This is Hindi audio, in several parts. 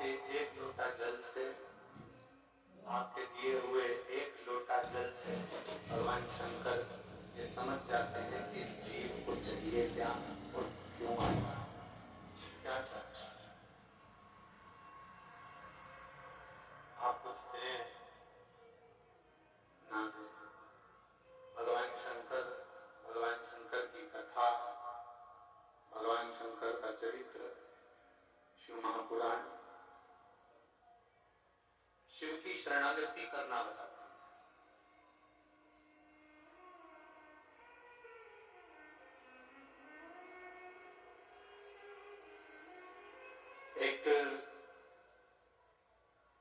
आपके एक लोटा जल से, आपके दिए हुए एक लोटा जल से भगवान शंकर ये समझ जाते हैं कि इस जीव को चाहिए क्या और क्यों आया, क्या चाहता है। आप कुछ दें ना दें, भगवान शंकर की कथा, भगवान शंकर का चरित्र, शिव महापुराण शिव की शरणागति करना बताता है। एक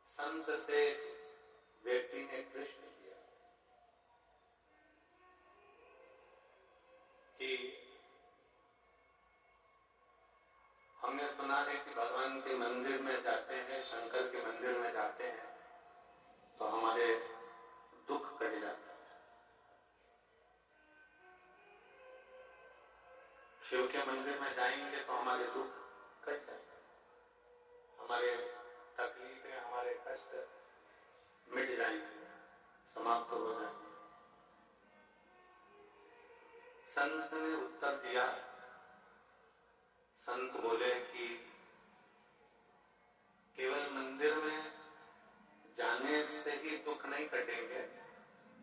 संत से व्यक्ति ने प्रश्न किया कि हमने सुना है कि भगवान के मंदिर में जाते हैं, शंकर के मंदिर में जाते हैं तो हमारे दुख कट जाते हैं। शिव के मंदिर में जाएंगे तो हमारे दुख कट जाएंगे, हमारे तकलीफें, हमारे कष्ट मिट जाएंगे, समाप्त हो जाएंगे। संत ने उत्तर दिया, संत बोले कि केवल मंदिर में जाने से ही दुख नहीं कटेंगे,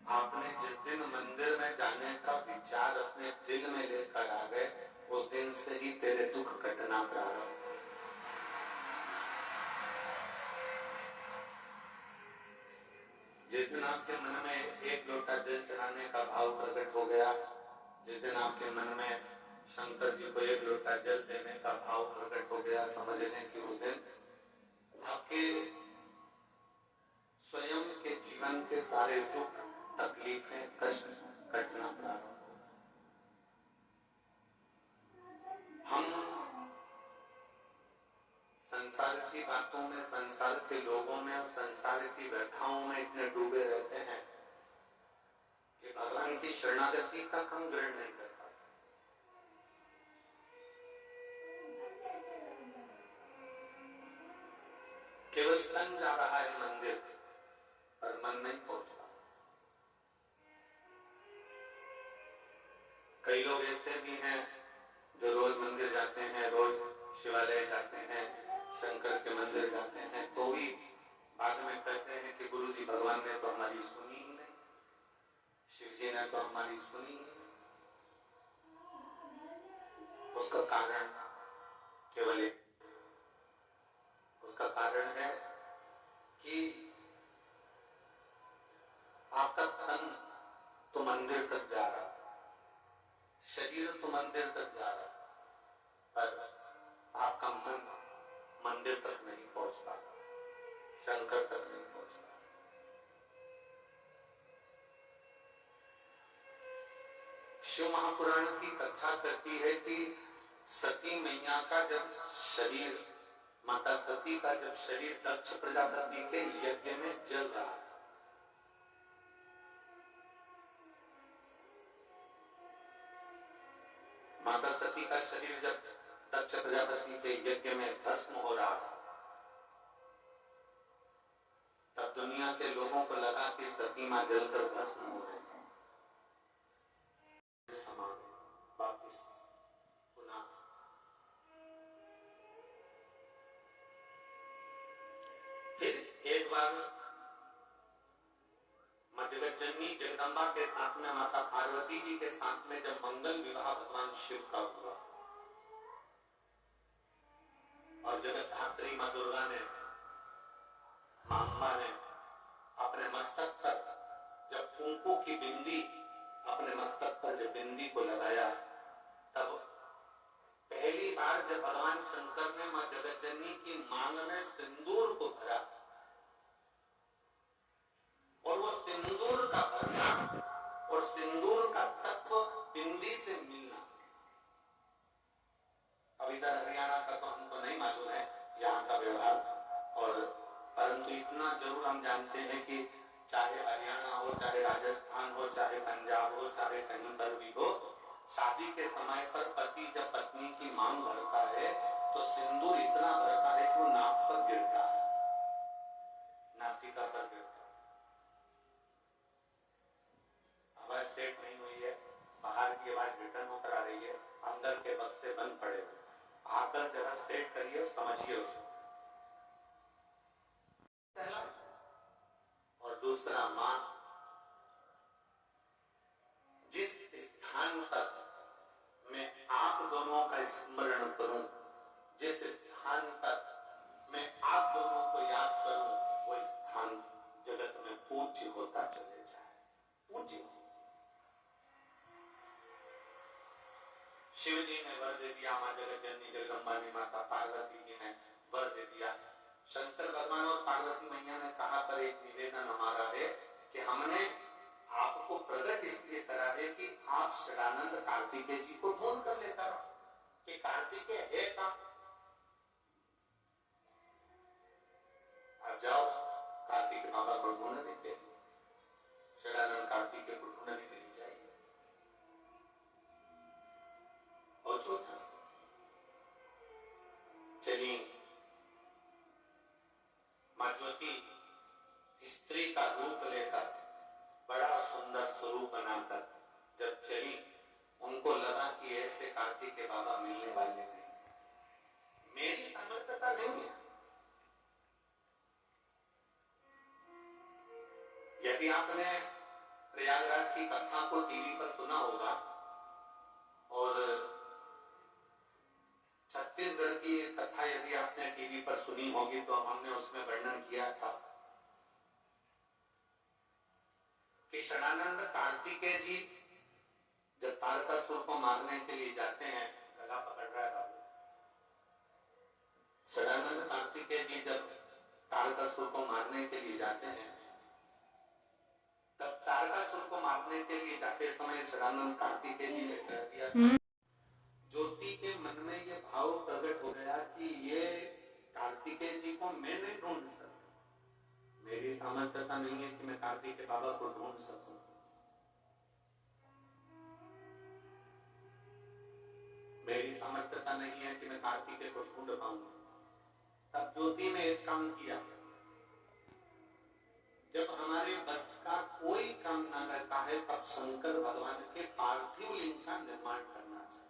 आपने जिस दिन मंदिर में जाने का विचार अपने दिल में लेकर आ गए उस दिन से ही तेरे दुख कटना प्रारंभ। जिस दिन आपके मन में एक लोटा जल चढ़ाने का भाव प्रकट हो गया, जिस दिन आपके मन में शंकर जी को एक लोटा जल देने का भाव प्रकट हो गया, समझ लें कि उस दिन आपके स्वयं के जीवन के सारे दुख, तकलीफें, कष्ट कटना प्रारंभ हो गए। हम संसार की बातों में, संसार के लोगों में और संसार की व्यथाओं में इतने डूबे रहते हैं कि भगवान की शरणागति तक हम ग्रहण नहीं कर पाते। केवल तन जा रहा है मंदिर पर मन नहीं पहुंच रहा। कई लोग ऐसे भी हैं जो रोज मंदिर जाते हैं, रोज शिवालय जाते हैं, शंकर के मंदिर जाते हैं, तो भी बाद में कहते हैं कि गुरु जी भगवान ने तो हमारी सुनी ही नहीं, शिव जी ने तो हमारी सुनी ही नहीं। उसका कारण केवल एक, उसका कारण है कि आपका तन तो मंदिर तक जा रहा, शरीर तो मंदिर तक जा रहा, पर आपका मन मंदिर तक नहीं पहुंच पाता, शंकर तक नहीं पहुंच पाता। शिव महापुराण की कथा कहती है कि सती मैया का जब शरीर, माता सती का जब शरीर दक्ष प्रजापति के यज्ञ में जल रहा था, माता सती का शरीर जब दक्ष प्रजापति के यज्ञ में भस्म हो रहा था, तब दुनिया के लोगों को लगा कि सती मां जलकर भस्म हो रही है, समान वापिस पुनः। फिर एक बार मां जगत जननी जगदम्बा के साथ में, माता पार्वती जी के साथ में जब मंगल विवाह भगवान शिव का हुआ और जगत धात्री मां दुर्गा ने, मां अम्बा ने अपने मस्तक पर जब कुंकू की बिंदी, अपने मस्तक पर जब बिंदी को लगाया, तब पहली बार जब भगवान शंकर ने मां जगत जननी की मांग में सिंदूर को भरा और वो सिंदूर का भरना और सिंदूर का तत्व बिंदी से मिलना, अब इधर हरियाणा का तो हमको नहीं मालूम है यहाँ का व्यवहार, और परंतु इतना जरूर हम जानते हैं कि चाहे हरियाणा हो, चाहे राजस्थान हो, चाहे पंजाब हो, चाहे कहीं पर भी हो, शादी के समय पर पति जब पत्नी की मांग भरता है तो सिंदूर इतना भरता है कि वो नाक पर गिरता है। बंद पड़े हो, आकर जरा सेट करिए, समझिए उसको। पहला। और दूसरा, मां जिस स्थान पर मैं आप दोनों का स्मरण करूं, जिस स्थान पर मैं आप दोनों को याद करूं, वो स्थान जगत में पूज्य होता चले जाए। पूज्य। शिव जी ने वर दे दिया, मां जगत जननी जगदम्बा ने, माता पार्वती जी ने वर दे दिया। शंकर भगवान और पार्वती मैया ने कहा, पर एक निवेदन हमारा है कि हमने आपको प्रकट इसलिए करा है कि आप षडानंद कार्तिकेय जी को ढूंढ कर लेकर आओ, कि कार्तिकेय है कहां। आप जाओ कार्तिक बाबा को ढूंढने के लिए, षडानंद कार्तिकेय को ढूंढने के लिए जाइए। और चौथा, चलिए मां ज्योति स्त्री का रूप लेकर, बड़ा सुंदर स्वरूप बनाकर जब चली, उनको लगा कि ऐसे कार्तिकेय बाबा मिलने वाले नहीं, मेरी सामर्थ्यता नहीं है। यदि आपने प्रयागराज की कथा को टीवी पर सुना होगा, और छत्तीसगढ़ की कथा यदि आपने टीवी पर सुनी होगी, तो हमने उसमें वर्णन किया था कि षडानंद कार्तिकेय जी जब तारकासुर को मारने के लिए जाते हैं, गला पकड़ रहा है बाबू, षडानंद कार्तिकेय जी जब तारकासुर को मारने के लिए जाते हैं, तब तारकासुर को मारने के लिए जाते समय षडानंद कार्तिकेय जी ने कह दिया था, ज्योति के मन में ये भाव प्रकट हो गया कि ये कार्तिकेय जी को मैं नहीं ढूंढ सकता, मेरी सामर्थ्यता नहीं है कि मैं कार्तिकेय बाबा को ढूंढ सकूं। मेरी सामर्थ्यता नहीं है कि मैं कार्तिकेय को ढूंढ पाऊंगा। तब ज्योति ने एक काम किया, जब हमारे बस का कोई काम न रहता है, तब शंकर भगवान के पार्थिव लिंग का निर्माण करना चाहिए।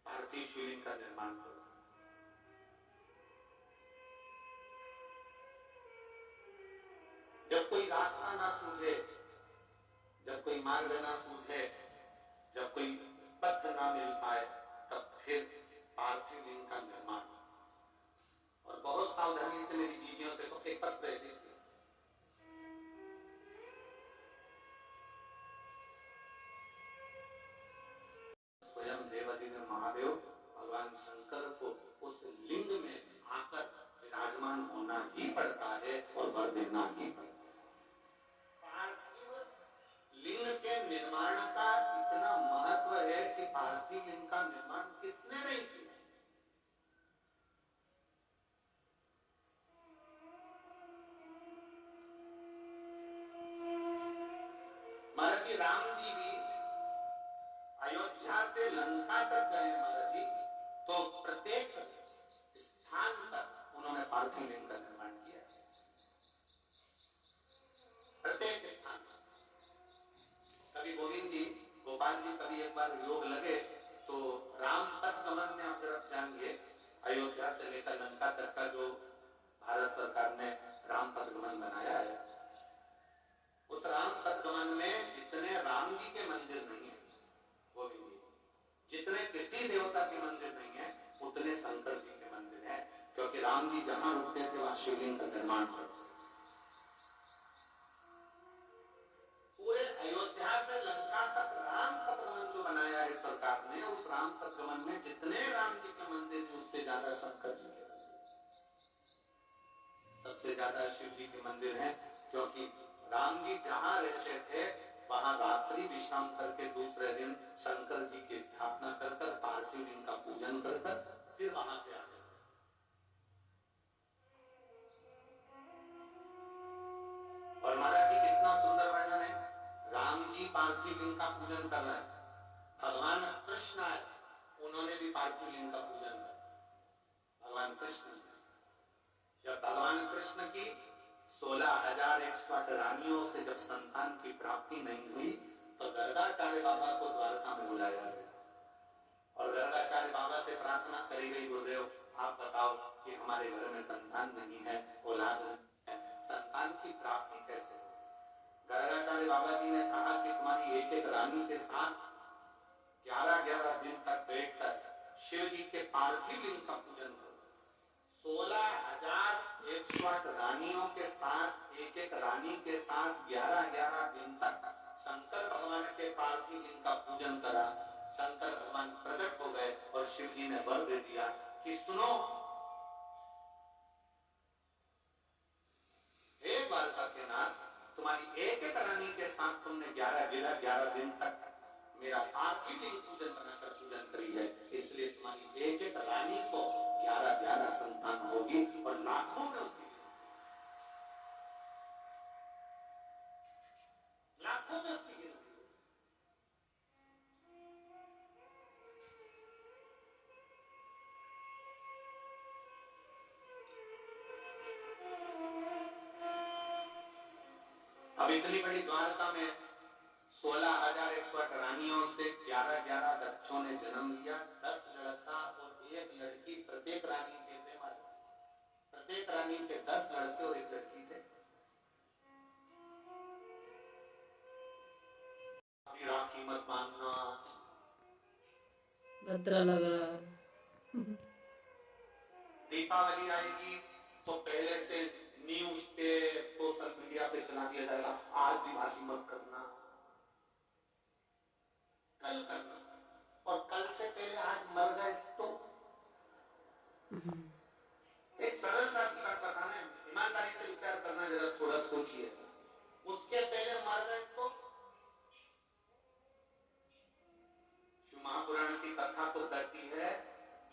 पार्थिव शिवलिंग का निर्माण करो। जब कोई रास्ता ना सूझे, जब कोई मार्ग ना सूझे, जब कोई पथ ना मिल पाए, तब फिर पार्थिव लिंग का निर्माण। और बहुत सावधानी से मेरी चीजों से एक पत्र देखिए, स्वयं देवादिदेव महादेव भगवान शंकर को उस लिंग में आकर विराजमान होना ही पड़ता है और वर देना ही पड़ता है। पार्थिव लिंग के निर्माण का इतना महत्व है कि पार्थिव लिंग का निर्माण किसने नहीं किया। महाराज जी राम जी भी अयोध्या से लंका तक गए महाराज जी, तो प्रत्येक स्थान पर उन्होंने पार्थिव लिंग का निर्माण किया। प्रत्येक स्थान पर। कभी गोविंद जी, गोपाल जी कभी एक बार योग लगे तो राम पथ गमन में आप जरा जानिए, अयोध्या से लेकर लंका तक का जो भारत सरकार ने राम पथ गमन बनाया है, उस राम पथ गमन में जितने राम जी के मंदिर नहीं है गोविंद जी, जितने किसी देवता के मंदिर नहीं है, उतने शंकर जी के मंदिर हैं, क्योंकि राम जी जहां रुकते थे वहां शिवलिंग का निर्माण करते। पूरे अयोध्या से लंका तक राम पथ गमन जो बनाया है सरकार ने, उस राम पथ गमन में जितने राम जी के मंदिर हैं, उससे ज्यादा शंकर जी के मंदिर, सबसे ज्यादा शिव जी के मंदिर हैं, क्योंकि राम जी जहां रहते थे वहां रात्रि विश्राम करके दूसरे दिन शंकर जी की स्थापना कर पार्थिव लिंग का पूजन कर फिर वहां से आते थे। और महाराज जी कितना सुंदर वर्णन है, राम जी पार्थिव लिंग का पूजन कर रहे हैं, भगवान कृष्ण आए, उन्होंने भी पार्थिव लिंग का पूजन किया। भगवान कृष्ण, जब भगवान कृष्ण की 16,108 रानियों से जब संतान की प्राप्ति नहीं हुई, तो गर्गाचार्य बाबा को द्वारका में बुलाया गया। और गर्गाचार्य बाबा से प्रार्थना करी गई, गुरुदेव आप बताओ कि हमारे घर में संतान नहीं है, औलाद नहीं है, संतान की प्राप्ति कैसे हो? गर्गाचार्य बाबा जी ने कहा कि तुम्हारी एक एक रानी के साथ 11-11 दिन तक बैठकर शिव जी के पार्थिव लिंग का पूजन करो। 16,108 रानियों के साथ एक एक रानी के साथ 11-11 दिन तक शंकर भगवान के पार्थिव लिंग का पूजन करा। शंकर भगवान प्रकट हो गए और शिव जी ने वर दे दिया कि सुनो, हे द्वारका के नाथ, तुम्हारी एक एक रानी के साथ तुमने 11 दिन तक मेरा पार्थिव लिंग पूजन बनाकर पूजन करी है, इसलिए तुम्हारी एक एक रानी को 11 संतान होगी और लाखों में उसकी गिनती होगी। अब इतनी बड़ी द्वारका में 16,108 रानियों से 11-11 बच्चों ने जन्म लिया। 10 लड़का और 1 लड़की प्रत्येक रानी के थे। प्रत्येक रानी के 10 लड़के और 1 लड़की थे। अभी राखी मत मांगना, गदरा लग रहा है। दीपावली आएगी तो पहले से न्यूज पे, सोशल मीडिया पे चला दिया जाएगा, आज दिवाली मत करना, कल करना, और कल से पहले आज मर गए तो। एक सरलता की बात बताना है, ईमानदारी से विचार करना, जरा थोड़ा सोचिए। उसके पहले मर गए तो। शिव महापुराण की कथा तो कहती है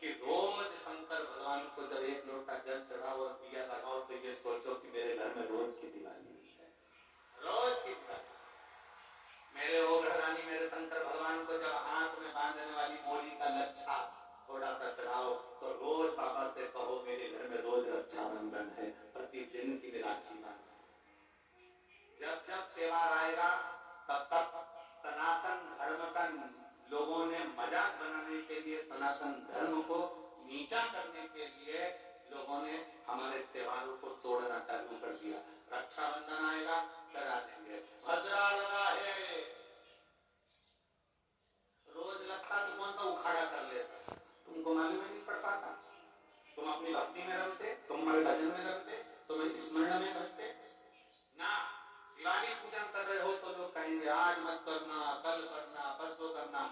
कि रोज शंकर भगवान को जब 1 लोटा जल चढ़ाओ और दिया लगाओ तो ये सोचो कि मेरे घर में रोज की दिवाली है, रोज की दिवाली। मेरे ओ घरदानी, मेरे शंकर भगवान को जब हाथ में बांधने वाली मोली का लच्छा थोड़ा सा चढ़ाओ तो रोज बाबा से कहो मेरे घर में रोज रक्षाबंधन है, प्रतिदिन की राखी बांधो। जब जब त्योहार आएगा तब तब सनातन धर्म का लोगों ने मजाक बनाने के लिए, सनातन धर्म को नीचा करने के लिए लोगों ने हमारे त्योहारों को तोड़ना चालू कर दिया। रक्षाबंधन आएगा, करा देंगे। भद्रा लगा है, रोज लगता तो कौन सा उखाड़ा कर लेता, तुमको मालूम नहीं पड़ पाता। तुम अपनी भक्ति में रखते, तुम हमारे भजन में रखते, तुम स्मरण में रखते ना। दिवाली पूजन कर रहे हो तो लोग कहेंगे आज मत करना, कल करना, परसों करना।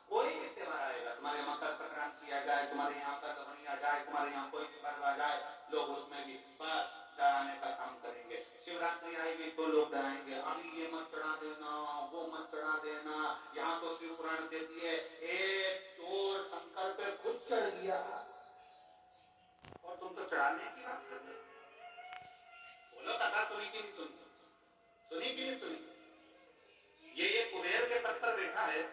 कोई भी त्योहार आएगा, तुम्हारे मकर संक्रांति आ जाए, तुम्हारे यहाँ का लवणी आ जाए, तुम्हारे यहाँ कोई भी पर्व आ जाए, लोग उसमें भी बस डराने का काम करेंगे। शिवरात्रि आएगी तो लोग डराएंगे, अभी ये मत चढ़ा देना, वो मत चढ़ा देना। यहाँ तो शिव पुराण कहती है एक चोर शंकर पे खुद चढ़ गया और तुम तो चढ़ाने की बात कर रहे हो। बोलो कथा सुनी कि नहीं सुनी? सुनी कि नहीं सुनी? ये कुबेर के पद पर बैठा है,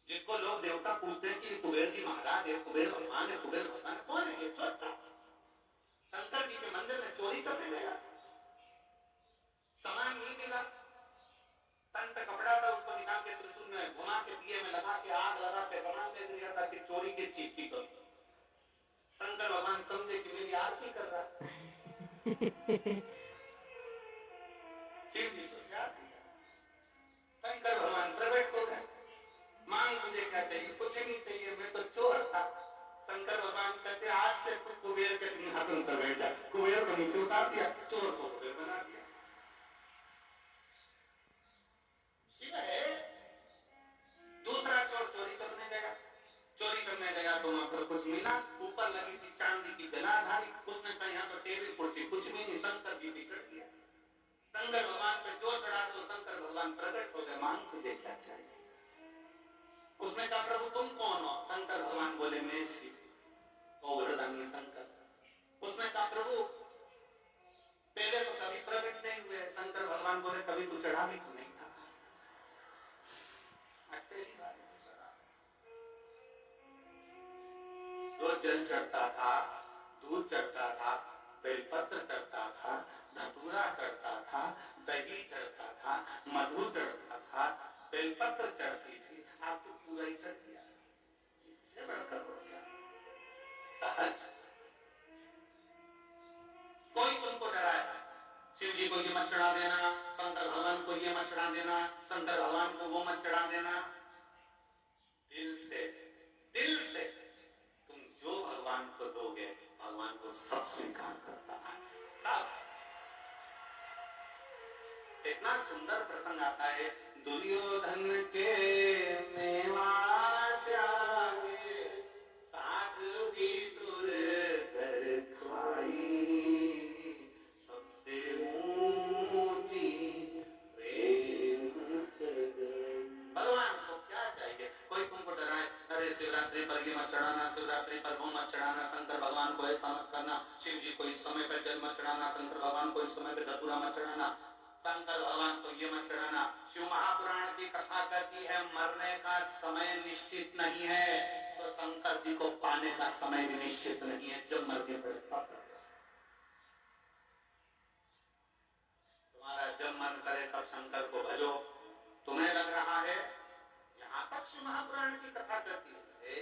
जिसको लोग देवता पूछते हैं कि कुबेर जी महाराज है, कुबेर भगवान है, कुबेर भगवान है, कौन है ये? छोटा शंकर जी के मंदिर में चोरी करने गया, सामान नहीं मिला, तन पे कपड़ा था, उसको निकाल के त्रिशूल में घुमा के दिए में लगा के आग लगा के सामान दे दिया था कि चोरी किस चीज की करो। शंकर भगवान समझे कि मेरी आरती कर रहा है। शिव जी को याद दिया, शंकर भगवान प्रकट हो गए, मांग मुझे क्या चाहिए? कुछ नहीं चाहिए, मैं तो चोर था। शंकर भगवान कहते आज से तू कुबेर के सिंहासन पर बैठ जा। कुबेर को नीचे उतार दिया, चोर को कुबेर बना दिया। शिव है। दूसरा चोर चोरी करने गया, चोरी करने गया तो वहां पर कुछ मिला, ऊपर लगी थी चांदी की जनाधारी, उसने कहा यहाँ पर टेबल कुर्सी कुछ भी नहीं, शंकर जी भी चढ़ गया। शंकर भगवान पे जो चढ़ा तो शंकर भगवान प्रकट हो गए, मांग तुझे क्या चाहिए? उसने कहा प्रभु तुम कौन हो? शंकर भगवान बोले मैं शिव, ओ वरदानी शंकर। उसने कहा प्रभु पहले तो कभी प्रकट नहीं हुए। शंकर भगवान बोले कभी तू चढ़ा भी तो नहीं था, पहली बार चढ़ा। रोज जल चढ़ता था, दूध चढ़ता था, बेलपत्र चढ़ता था, धतूरा चढ़ता था, दही चढ़ता था, मधु चढ़ता था, बेलपत्र चढ़ती थी, आप तो पूरा ही चढ़ गया। इससे बढ़कर हो गया सहज। कोई तुमको डराए, शिव जी को ये मत चढ़ा देना, शंकर भगवान को ये मत चढ़ा देना, शंकर भगवान को वो मत चढ़ा देना। दिल से तुम जो भगवान को दोगे भगवान को सब स्वीकार करता है। सब। इतना सुंदर प्रसंग आता है, दुर्योधन के मेवा त्यागे साग भी दुर्धर खाई, सबसे ऊंची प्रेम भगवान को क्या चाहिए। कोई तुमको डराए, अरे शिवरात्रि पर ये मत चढ़ाना, शिवरात्रि पर वो मत चढ़ाना, शंकर भगवान को ऐसा मत करना, शिव जी को इस समय पे जल मत चढ़ाना, शंकर भगवान को इस समय पे धतूरा मत चढ़ाना, शंकर भगवान को ये मत चढ़ाना। शिव महापुराण की कथा कहती है मरने का समय निश्चित नहीं है, तो शंकर जी को पाने का समय भी निश्चित नहीं है, जब मर्जी पड़े तब। तुम्हारा जब मन करे तब शंकर को भजो। तुम्हें लग रहा है, यहाँ तक शिव महापुराण की कथा करती है।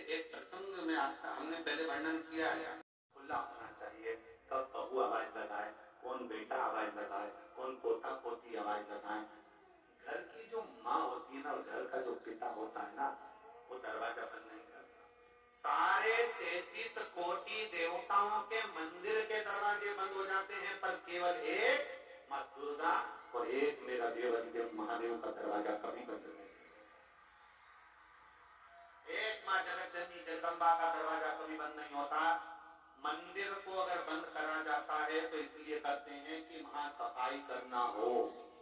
एक प्रसंग में आता, हमने पहले वर्णन किया है, खुला होना चाहिए, कब बहू आवाज लगाए, कौन बेटा आवाज लगाए, कौन पोता पोती आवाज लगाए। घर की जो माँ होती है ना, और घर का जो पिता होता है ना, वो दरवाजा बंद नहीं करता। सारे 33 कोटि देवताओं के मंदिर के दरवाजे बंद हो जाते हैं, पर केवल एक माँ दुर्गा और एक मेरा देवाधिदेव महादेव का दरवाजा कभी बंद नहीं। एक माँ जगत जननी जगदम्बा का दरवाजा कभी बंद नहीं होता। मंदिर को अगर बंद करा जाता है तो इसलिए करते हैं कि वहां सफाई करना हो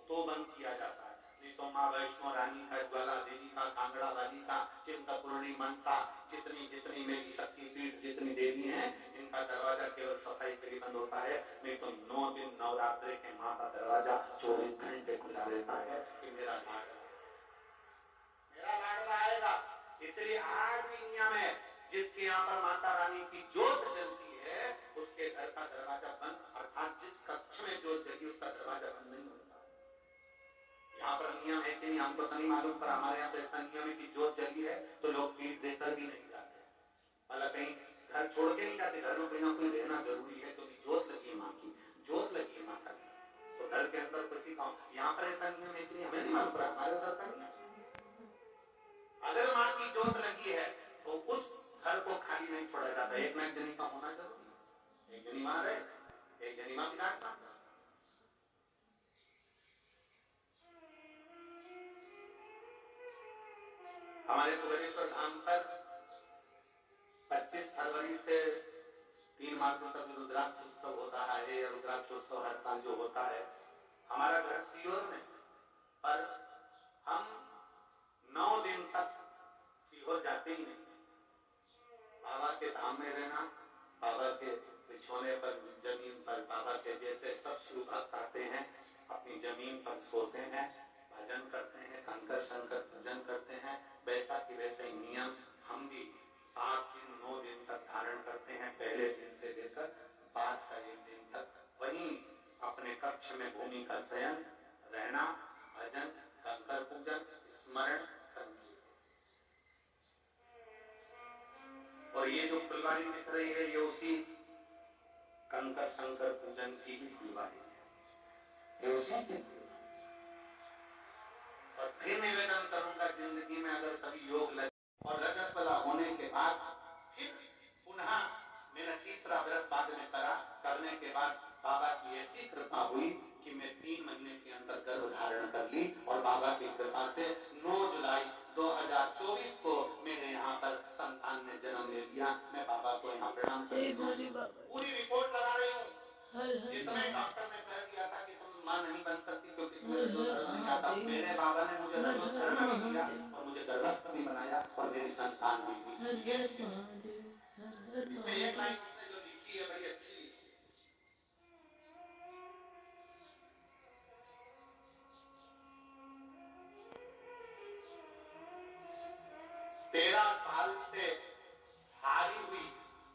तो बंद किया जाता है, नहीं तो माँ वैष्णो रानी का, ज्वाला देवी का, कांगड़ा वाली का, चिंतपूर्णी, मनसा, जितनी जितनी मेरी शक्ति पीठ जितनी देवी हैं, इनका दरवाजा केवल सफाई के लिए बंद होता है, नहीं तो 9 दिन नवरात्रि के माँ का दरवाजा 24 घंटे खुला रहता है कि मेरा लाडला आएगा। इसलिए आज भी इंडिया में जिसके यहाँ पर माता रानी की जोत जलती है, उसके घर का दरवाजा बंद, अर्थात जिस कक्ष में जोत जली उसका दरवाजा बंद नहीं होता। यहाँ पर नियम है कि नहीं हमको तो नहीं मालूम, पर हमारे यहाँ तो ऐसा नियम है कि जोत जली है तो लोग पीठ देकर भी नहीं जाते, मतलब कहीं घर छोड़ के नहीं जाते, घर में कोई ना कोई रहना जरूरी है, क्योंकि जोत लगी है माँ की, जोत लगी है माता की, तो घर के अंदर कुछ ही काम। यहाँ पर ऐसा नियम है कि नहीं हमें नहीं मालूम, पर हमारे घर का नहीं है। अगर माँ की जोत लगी है तो उस घर को खाली नहीं छोड़ा जाता, एक ना एक जनी का होना जरूरी है। एक जनी माँ रहे, एक जनी माँ पिता। हमारे कुबेरेश्वर धाम पर 25 फरवरी से 3 मार्च तक रुद्राक्षोत्सव होता है। रुद्राक्षोत्सव हर साल जो होता है, हमारा घर सीहोर में, पर हम 9 दिन तक सीहोर जाते ही नहीं। बाबा के धाम में रहना, बाबा के बिछोने पर, जमीन पर, बाबा के जैसे सब शिव भक्त आते हैं अपनी जमीन पर सोते हैं, भजन करते हैं, कंकर शंकर पूजन करते हैं, वैसा कि वैसे ही नियम हम भी 7 दिन 9 दिन तक धारण करते हैं। पहले दिन से लेकर बाद का 1 दिन तक वहीं अपने कक्ष में भूमि का शयन, रहना, भजन, कंकर पूजन, स्मरण, संगीत। और ये जो फुलवारी दिख रही है ये उसी कंकर शंकर पूजन की ही फुलवारी है, ये उसी की। और फिर निवेदन करूंगा, जिंदगी में अगर कभी योग लगे और रजस्वला होने के बाद फिर पुनः मैंने तीसरा व्रत बाद में करा, करने के बाद बाबा की ऐसी कृपा हुई कि मैं 3 महीने के अंदर गर्भ धारण कर ली, और बाबा की कृपा से 9 जुलाई 2024 को मेरे यहाँ पर संतान ने जन्म ले लिया। मैं बाबा को यहाँ प्रणाम करती हूँ। पूरी रिपोर्ट लगा रही हूँ। जिसमें डॉक्टर ने कह दिया था कि तुम मां नहीं बन सकती क्योंकि तुम्हें रजोधर्म नहीं आता, मेरे बाबा ने मुझे रजोधर्म भी दिया और मुझे गर्भस्थ भी बनाया और मेरी संतान भी हुई। इसमें एक लाइन उसने जो लिखी है बड़ी अच्छी लिखी है। 13 साल से हारी हुई,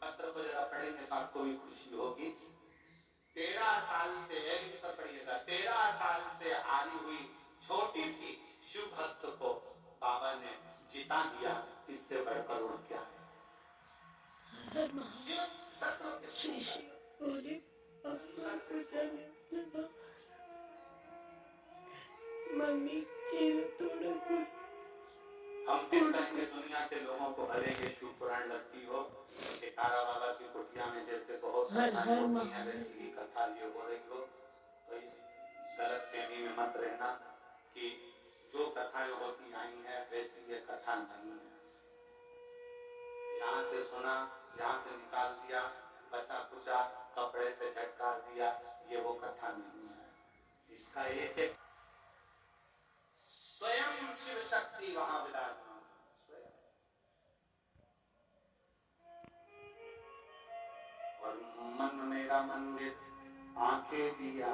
पत्र को जरा पढ़ेंगे तो आपको भी खुशी होगी। 13 साल से, एक तो पढ़िएगा, 13 साल से हारी हुई छोटी सी शिव भक्त को बाबा ने जिता दिया, इससे बढ़कर और क्या है। हर शिव तत्व के श्री शिव बोले मम्मी चीर तोड़ घुस हम फिर कहेंगे दुनिया के लोगों को भले ये शिव पुराण लगती हो कि तारा बाबा की कुटिया में जैसे बहुत कथाएं होती हैं वैसी ही कथा ये हो रही हो, तो इस गलत फहमी में मत रहना कि जो कथाएं होती आई हैं वैसी ये कथा नहीं है। यहाँ से सुना, यहाँ से निकाल दिया, बचा कुचा कपड़े से झटका दिया, ये वो कथा नहीं है। इसका एक है स्वयं शिव शक्ति वहां विराजमान स्वयं, और मन मेरा मंदिर आंखें दिया